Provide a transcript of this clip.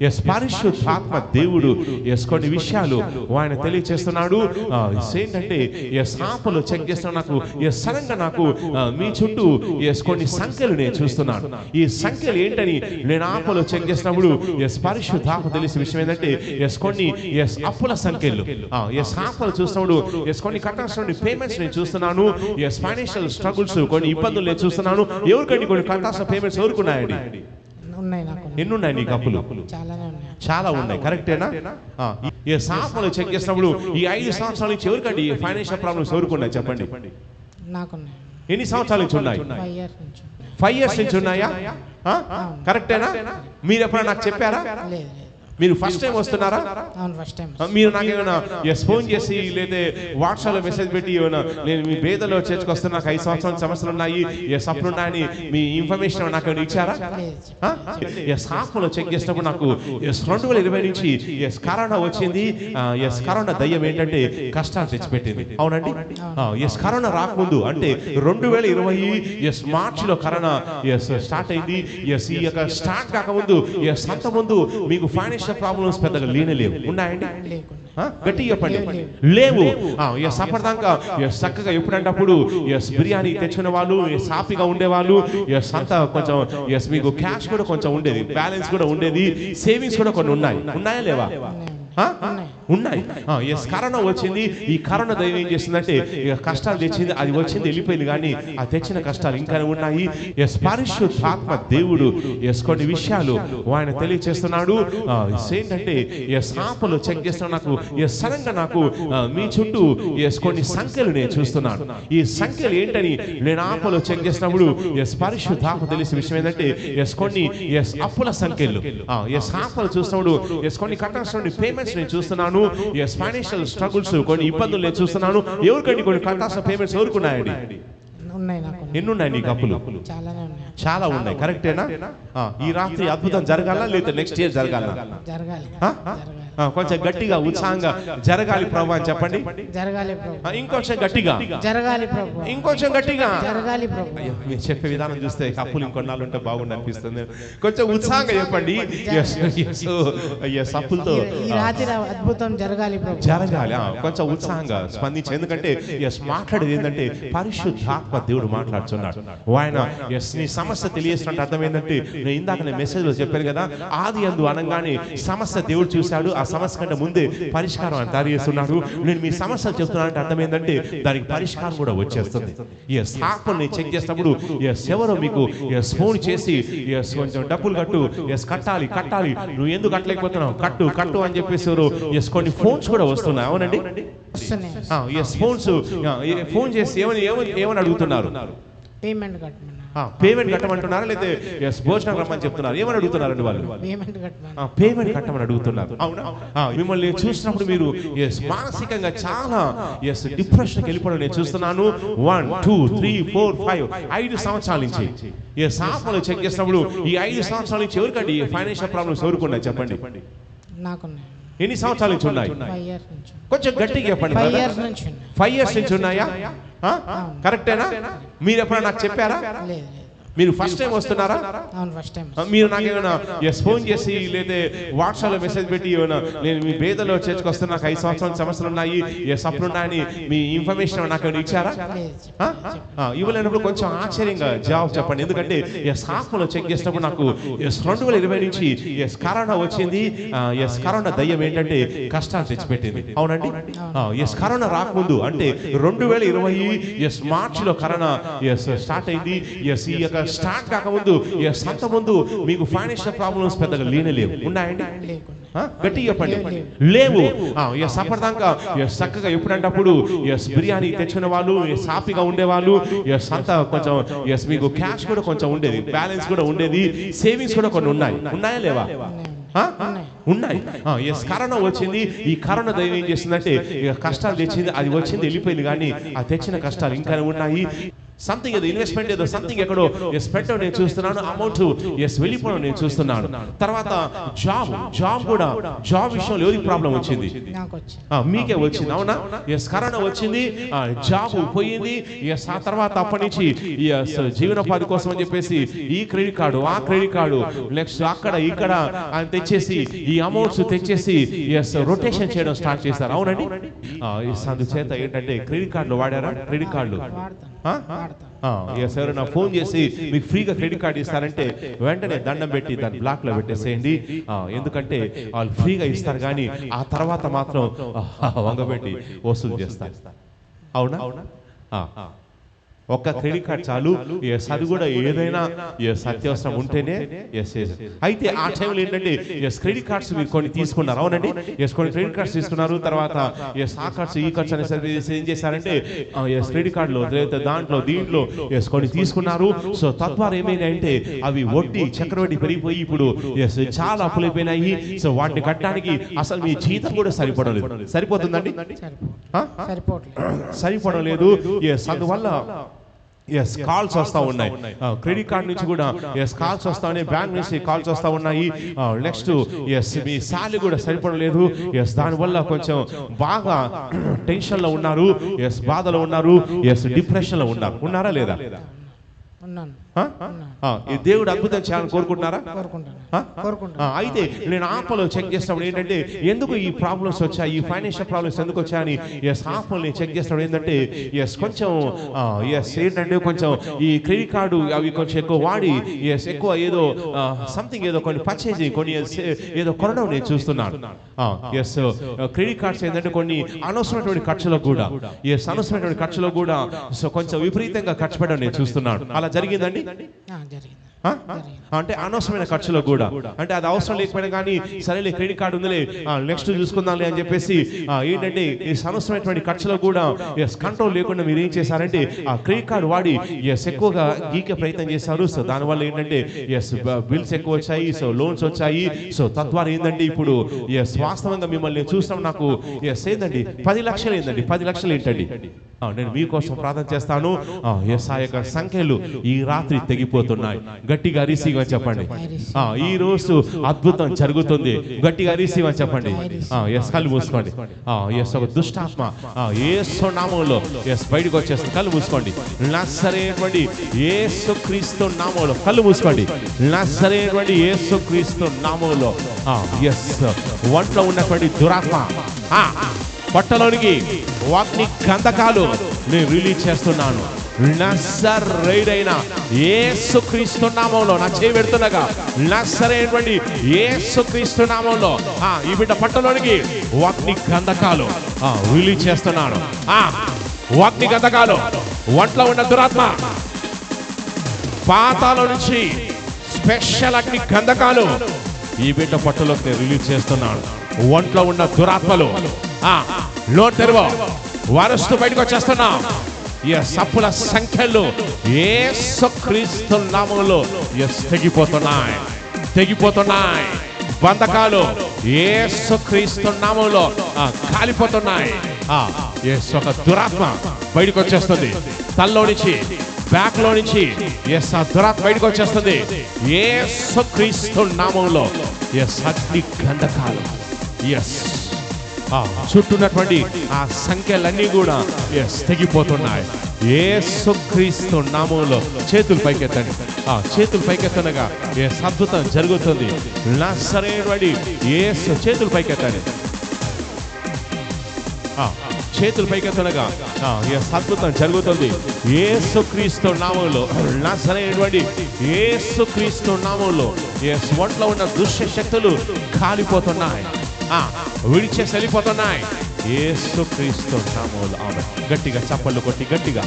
Yes పరిశుద్ధాత్మ దేవుడు yes కొన్ని విషయాలు ఆయన తెలియచేస్తున్నాడు. ఏంటంటే ఎస్ ఆపలు చెక్ చేస్తున్నా నాకు ఎస్ సడన్ గా నాకు మీ చుట్టూ ఎస్ కొన్ని సంఖ్యలు నేను చూస్తున్నాను. ఈ సంఖ్యలు ఏంటని నేను ఆపలు చెక్ చేసినప్పుడు ఎస్ పరిశుద్ధాత్మ తెలిసిన విషయం ఏంటంటే ఎస్ కొన్ని ఎస్ అప్పుల సంఖ్యలు ఎస్ ఆపలు చూసినప్పుడు ఎస్ కొన్ని కట్టాల్సిన పేమెంట్స్ నేను చూస్తున్నాను. ఎస్ ఫైనాన్షియల్ స్ట్రగుల్స్ కొన్ని ఇబ్బందులు నేను చూస్తున్నాను. ఎవరికండి కొన్ని కట్టాల్సిన పేమెంట్స్ ఎవరుకున్నాయండి? ఎన్ని ఉన్నాయి నీకు అప్పులు? చాలా ఉన్నాయి. కరెక్టేనా? ఈ సాఫ్ట్వేర్ చెక్ చేసినప్పుడు ఈ 5 సంవత్సరాల నుంచి ఎవరికండి ఫైనాన్షియల్ ప్రాబ్లమ్స్ ఎవరుకున్నాయి చెప్పండి? ఎన్ని సంవత్సరాల నుంచి ఉన్నాయి? 5 years నుంచి ఉన్నాయా? కరెక్టేనా? మీరు ఎప్పుడైనా నాకు చెప్పారా? మీరు ఫస్ట్ టైం వస్తున్నారా? మీరు నాకేమైనా ఎస్ ఫోన్ చేసి లేదా వాట్సాప్లో మెసేజ్ పెట్టి ఏమైనా నేను మీ పేదలో చేర్చుకొస్తున్నా నాకు 5 సంవత్సరాల సమస్యలు ఉన్నాయి ఎస్ అప్పుడు ఉన్నాయని మీ ఇన్ఫర్మేషన్ నాకు ఏమైనా ఇచ్చారా? ఎస్ హాఫ్లో చెక్ చేసినప్పుడు నాకు ఎస్ 2020 నుంచి ఎస్ కరోనా వచ్చింది. ఎస్ కరోనా దయ్యం ఏంటంటే కష్టాలు తెచ్చిపెట్టింది. అవునండి. ఎస్ కరోనా రాకముందు అంటే 2020 ఎస్ మార్చిలో కరోనా ఎస్ స్టార్ట్ అయింది. ఎస్ ఈ యొక్క స్టార్ట్ కాకముందు ఎస్ అంత ముందు మీకు ఫైనాన్షియల్ ప్రాబ్లమ్స్ పెద్దగా లేవు. ఉన్నాయండి? గట్టిగా చెప్పండి. లేవు. ఎస్ అప్పటిదాకా ఎస్ చక్కగా ఎప్పుడంటప్పుడు ఎస్ బిర్యానీ తెచ్చుకునే వాళ్ళు ఎస్ హ్యాపీగా ఉండేవాళ్ళు. ఎస్ అంతా కొంచెం ఎస్ మీకు క్యాష్ కూడా కొంచెం ఉండేది, బ్యాలెన్స్ కూడా ఉండేది, సేవింగ్స్ కూడా కొన్ని ఉన్నాయా లేవా? ఉన్నాయి. ఎస్ కరోనా వచ్చింది. ఈ కరోనా దైవం ఏం చేసిందంటే కష్టాలు తెచ్చింది. అది వచ్చింది వెళ్ళిపోయింది, కానీ ఆ తెచ్చిన కష్టాలు ఇంకా ఉన్నాయి. ఎస్ పరిశుద్ధాత్మ దేవుడు ఎస్ కొన్ని విషయాలు ఆయన తెలియచేస్తున్నాడు. ఏంటంటే ఎస్ ఆపలు చెక్ చేస్తున్నా నాకు ఎస్ సడన్ గా నాకు మీ చుట్టూ ఎస్ కొన్ని సంఖ్యలు నేను చూస్తున్నాను. ఈ సంఖ్యలు ఏంటని నేను ఆపలు చెక్ చేసినప్పుడు ఎస్ పరిశుద్ధాత్మ తెలిసిన విషయం ఏంటంటే ఎస్ కొన్ని ఎస్ అప్పుల సంఖ్యలు ఎస్ ఆపలు చూసినప్పుడు ఎస్ కొన్ని కట్టాల్సిన పేమెంట్స్ నేను చూస్తున్నాను. ఎస్ ఫైనాన్షియల్ స్ట్రగుల్స్ కొన్ని ఇబ్బందులు నేను చూస్తున్నాను. ఎవరికండి కొన్ని కట్టాల్సిన పేమెంట్స్ ఎవరుకున్నాయండి? ఎన్ని ఉన్నాయి నీకు అప్పులు? చాలా ఉన్నాయి. కరెక్టేనా? ఈ రాత్రి అద్భుతం జరగాల లేదా నెక్స్ట్ ఇయర్ జరగాల? కొంచెం గట్టిగా ఉత్సాహంగా జరగాలి ప్రభు అని చెప్పండి. ఇంకొంచెం గట్టిగా ఇంకొంచెం గట్టిగా మీరు చెప్పే విధానం చూస్తే అప్పులు ఇంకొన్నాళ్ళు ఉంటే బాగుండి అనిపిస్తుంది. కొంచెం ఉత్సాహంగా చెప్పండి. అప్పులతో అద్భుతం జరగాలి. కొంచెం ఉత్సాహంగా స్పందించి, ఎందుకంటే ఎస్ మాట్లాడేది ఏంటంటే పరిశుద్ధాత్మ దేవుడు మాట్లాడుతున్నాడు. ఆయన ఎస్ నీ సమస్య తెలియజేసినట్టు అర్థం ఏంటంటే నేను ఇందాక మెసేజ్ లో చెప్పాను కదా, ఆది అందు అనగానే సమస్య దేవుడు చూశాడు. ఆ సమస్య కంటే ముందే పరిష్కారం ఆయన తయారు చేస్తున్నాడు. నేను మీ సమస్యలు చెప్తున్నానంటే అర్థం ఏంటంటే దానికి పరిష్కారం కూడా వచ్చేస్తుంది. ఎస్ ఆపల్ని చెక్ చేసినప్పుడు ఎస్ ఎవరో మీకు ఎస్ ఫోన్ చేసి ఎస్ కొంచెం డబ్బులు కట్టు, ఎస్ కట్టాలి నువ్వు ఎందుకు కట్టలేకపోతున్నావు, కట్టు అని చెప్పేసి ఎస్ కొన్ని ఫోన్స్ కూడా వస్తున్నాయి. అవునండి. ఎస్ ఫోన్ చేసి ఏమని అడుగుతున్నారు? పేమెంట్ కట్టమంటున్నారా లేదా ఎస్ భోజనం రమ్మని చెప్తున్నారు? ఏమని అడుగుతున్నారండి వాళ్ళు? పేమెంట్ కట్టమని అడుగుతున్నారు. అవునా? మిమ్మల్ని చూసినప్పుడు మీరు ఎస్ మానసికంగా చాలా ఎస్ డిప్రెషన్కి వెళ్ళిపోవడం నేను చూస్తున్నాను. 1 2 3 4 5 5 సంవత్సరాల నుంచి ఎస్ ఆపలు చెక్ చేసినప్పుడు ఈ 5 సంవత్సరాల నుంచి ఎవరికండి ఫైనాన్షియల్ ప్రాబ్లమ్స్ ఎవరుకున్నాయి చెప్పండి? ఎన్ని సంవత్సరాల నుంచి ఉన్నాయి? కొంచెం గట్టిగా చెప్పండి. 5 years నుంచి ఉన్నాయా? కరెక్టేనా? మీరు ఎప్పుడైనా నాకు చెప్పారా? మీరు ఫస్ట్ టైం వస్తున్నారా? మీరు నాకేమైనా ఎస్ ఫోన్ చేసి లేదా వాట్సాప్లో మెసేజ్ పెట్టి ఏమైనా నేను మీ పేదలో చేర్చుకొస్తున్నా నాకు 5 సంవత్సరాల సమస్యలు ఉన్నాయి ఎస్ అప్పుడు ఉన్నాయని మీ ఇన్ఫర్మేషన్ నాకు ఏమైనా ఇచ్చారా? ఇవ్వలేనప్పుడు కొంచెం ఆశ్చర్యంగా జవాబు చెప్పండి. ఎందుకంటే ఎస్ హాఫ్లో చెక్ చేసినప్పుడు నాకు ఎస్ 2020 నుంచి ఎస్ కరోనా వచ్చింది. ఎస్ కరోనా దయ్యం ఏంటంటే కష్టాలు తెచ్చిపెట్టింది. అవునండి. ఎస్ కరోనా రాకముందు అంటే 2020 ఎస్ మార్చిలో కరోనా ఎస్ స్టార్ట్ అయింది. ఎస్ ఈ యొక్క స్టార్ట్ కాకముందు ఎస్ అంత ముందు మీకు ఫైనాన్షియల్ ప్రాబ్లమ్స్ పెద్దగా లేవు. ఉన్నాయండి? గట్టిగా చెప్పండి. లేవు. ఎస్ అప్పటిదాకా ఎస్ చక్కగా ఎప్పుడంటప్పుడు ఎస్ బిర్యానీ తెచ్చుకునే వాళ్ళు ఎస్ హ్యాపీగా ఉండేవాళ్ళు. ఎస్ అంతా కొంచెం ఎస్ మీకు క్యాష్ కూడా కొంచెం ఉండేది, బ్యాలెన్స్ కూడా ఉండేది, సేవింగ్స్ కూడా కొన్ని ఉన్నాయా లేవా? ఉన్నాయి. ఎస్ కరోనా వచ్చింది. ఈ కరోనా దైవం ఏం చేసిందంటే కష్టాలు తెచ్చింది. అది వచ్చింది వెళ్ళిపోయింది, కానీ ఆ తెచ్చిన కష్టాలు ఇంకా ఉన్నాయి. సంథింగ్ ఏదో ఇన్వెస్ట్మెంట్ ఏదో సంథింగ్ ఎక్కడో పెట్టడం నేను చూస్తున్నాను, అమౌంట్ వెళ్ళిపోవడం నేను చూస్తున్నాను. తర్వాత జాబ్ కూడా జాబ్ విషయంలో ఎవరికి ప్రాబ్లం వచ్చింది? మీకే వచ్చింది, అవునా? కరోనా వచ్చింది, జాబ్ పోయింది. ఆ తర్వాత అప్పటి నుంచి జీవనోపాధి కోసం అని చెప్పేసి ఈ క్రెడిట్ కార్డు ఆ క్రెడిట్ కార్డు నెక్స్ట్ అక్కడ ఇక్కడ అని తెచ్చేసి ఈ అమౌంట్స్ తెచ్చేసి రొటేషన్ చేయడం స్టార్ట్ చేశారు, అవునండి? అందుచేత ఏంటంటే క్రెడిట్ కార్డులు వాడారా? క్రెడిట్ కార్డులు ఎవరైనా ఫోన్ చేసి మీకు ఫ్రీగా క్రెడిట్ కార్డు ఇస్తారంటే వెంటనే దండం పెట్టి దాన్ని బ్లాక్ లో పెట్టేసేయండి. ఎందుకంటే వాళ్ళు ఫ్రీగా ఇస్తారు కానీ ఆ తర్వాత మాత్రం వంగబెట్టి వసూలు చేస్తారు, అవునా? ఒక్క క్రెడిట్ కార్డ్ చాలు. అది కూడా ఏదైనా అత్యవసరం ఉంటేనే అయితే ఆ టైంలో ఏంటంటే క్రెడిట్ కార్డ్స్ మీరు కొన్ని తీసుకున్నారు, అవునండి? కొన్ని క్రెడిట్ కార్డ్స్ తీసుకున్నారు. తర్వాత ఆ కార్డ్స్ ఈ కార్డ్స్ అనేసి ఏం చేశారంటే క్రెడిట్ కార్డులో దాంట్లో దీంట్లో కొన్ని తీసుకున్నారు. సో తద్వారా ఏమైనా అంటే అవి వడ్డీ చక్రవడ్డీ పెరిగిపోయి ఇప్పుడు చాలా అప్పులైపోయినాయి. సో వాటిని కట్టడానికి అసలు మీ జీతం కూడా సరిపోవడం లేదు. సరిపోతుందండి? సరిపోవడం లేదు. అందువల్ల కాల్స్ వస్తూ ఉన్నాయి, క్రెడిట్ కార్డ్ నుంచి కూడా కాల్స్ వస్తా ఉన్నాయి, బ్యాంక్ నుంచి కాల్స్ వస్తూ ఉన్నాయి. నెక్స్ట్ మీ శాలరీ కూడా సరిపడం లేదు. దానివల్ల కొంచెం బాగా టెన్షన్ లో ఉన్నారు, బాధలో ఉన్నారు, డిప్రెషన్ లో ఉన్నారా లేదా? ఈ దేవుడు అద్భుతం చేయాలని కోరుకుంటున్నారా? అయితే నేను ఆపలో చెక్ చేసినప్పుడు ఏంటంటే ఎందుకు ఈ ప్రాబ్లమ్స్ వచ్చాయి, ఈ ఫైనాన్షియల్ ప్రాబ్లమ్స్ ఎందుకు వచ్చాయని ఆపల్ని చెక్ చేసినప్పుడు ఏంటంటే కొంచెం ఏంటంటే కొంచెం ఈ క్రెడిట్ కార్డు అవి కొంచెం ఎక్కువ వాడి ఎక్కువ ఏదో సంథింగ్ ఏదో కొన్ని పర్చేసింగ్ కొన్ని ఏదో కొనడం నేను చూస్తున్నాను. క్రెడిట్ కార్డ్స్ ఏంటంటే కొన్ని అనవసరమైనటువంటి ఖర్చులకు కూడా అనవసరమైనటువంటి ఖర్చులకు కూడా కొంచెం విపరీతంగా ఖర్చు పెట్టడం నేను చూస్తున్నాను. అలా జరిగిందండి? అంటే అనవసరమైన ఖర్చులో కూడా అంటే అది అవసరం లేకపోయినా కానీ సరేలే క్రెడిట్ కార్డు ఉందిలే నెక్స్ట్ చూసుకుందాంలే అని చెప్పేసి ఏంటంటే ఈ అనవసరమైనటువంటి ఖర్చులో కూడా కంట్రోల్ లేకుండా మీరు ఏం చేశారంటే ఆ క్రెడిట్ కార్డు వాడి ఎక్కువగా గీకే ప్రయత్నం చేశారు. సో దానివల్ల ఏంటంటే బిల్స్ ఎక్కువ వచ్చాయి, సో లోన్స్ వచ్చాయి. సో తద్వారా ఏంటంటే ఇప్పుడు వాస్తవంగా మిమ్మల్ని చూస్తాం నాకు ఏంటండి 10 లక్షలు ఏంటండి 10 లక్షలు ఏంటండి? నేను మీకోసం ప్రార్థన చేస్తాను. ఆ యొక్క సంఖ్యలు ఈ రాత్రి తెగిపోతున్నాయి. గట్టిగా రిసీవ్ అని చెప్పండి. ఈ రోజు అద్భుతం జరుగుతుంది. గట్టిగా రిసీవ్ అని చెప్పండి. కళ్ళు మూసుకోండి. ఒక దుష్టాత్మ యేసు నామములో బయటకు వచ్చేస్తుంది. కళ్ళు మూసుకోండి. నజరేయుడైనటువంటి యేసుక్రీస్తు నామములో కళ్ళు మూసుకోండి. నజరేయుడైనటువంటి యేసుక్రీస్తు నామములో ఒంట్లో ఉన్నటువంటి దురాత్మ పొట్టలోనికి వాటిని గంధకాలు నేను రిలీజ్ చేస్తున్నాను. నజరేయుడైన యేసుక్రీస్తు నామములో నా చేయి పెడుతుండగా నజరేయుడైనటువంటి యేసుక్రీస్తు నామములో ఈ బిడ్డ పట్టలోనికి వాటిని గంధకాలు రిలీజ్ చేస్తున్నాను. వాటిని గంధకాలు ఒంట్లో ఉన్న దురాత్మ పాతాల నుంచి స్పెషల్ అగ్ని గంధకాలు ఈ బిడ్డ పట్టులోకి రిలీజ్ చేస్తున్నాను. ఒంట్లో ఉన్న దురాత్మలు లో తెరవ వారస్తూ బయటకు వచ్చేస్తున్నాం. సప్పుల సంఖ్యలు యేసుక్రీస్తు నామములో తెగిపోతున్నాయి. బంధకాలు యేసుక్రీస్తు నామములో కాలిపోతున్నాయి. ఒక దురాత్మ బయటకు వచ్చేస్తుంది. తల్లో నుంచి బ్యాక్ లో నుంచి ఆ దురాత్మ బయటకు వచ్చేస్తుంది. యేసుక్రీస్తు నామములో అగ్ని గంధకాలు చుట్టూన్నటువంటి ఆ సంఖ్యలన్నీ కూడా తెగిపోతున్నాయి. యేసుక్రీస్తు నామములో చేతులు పైకెత్తండి. చేతులు పైకెత్తనగా అద్భుతం జరుగుతుంది. నజరేయుడైన యేసు చేతులు పైకెత్తండి. చేతులు పైకెత్తనగా అద్భుతం జరుగుతుంది. యేసుక్రీస్తు నామములో నజరేయుడైన యేసుక్రీస్తు నామములో ఒంట్లో ఉన్న దుష్ట శక్తులు కాలిపోతున్నాయి, విడిచేసి వెళ్ళిపోతున్నాయి. యేసుక్రీస్తు నామములో. ఆమె గట్టిగా చప్పట్లు కొట్టి గట్టిగా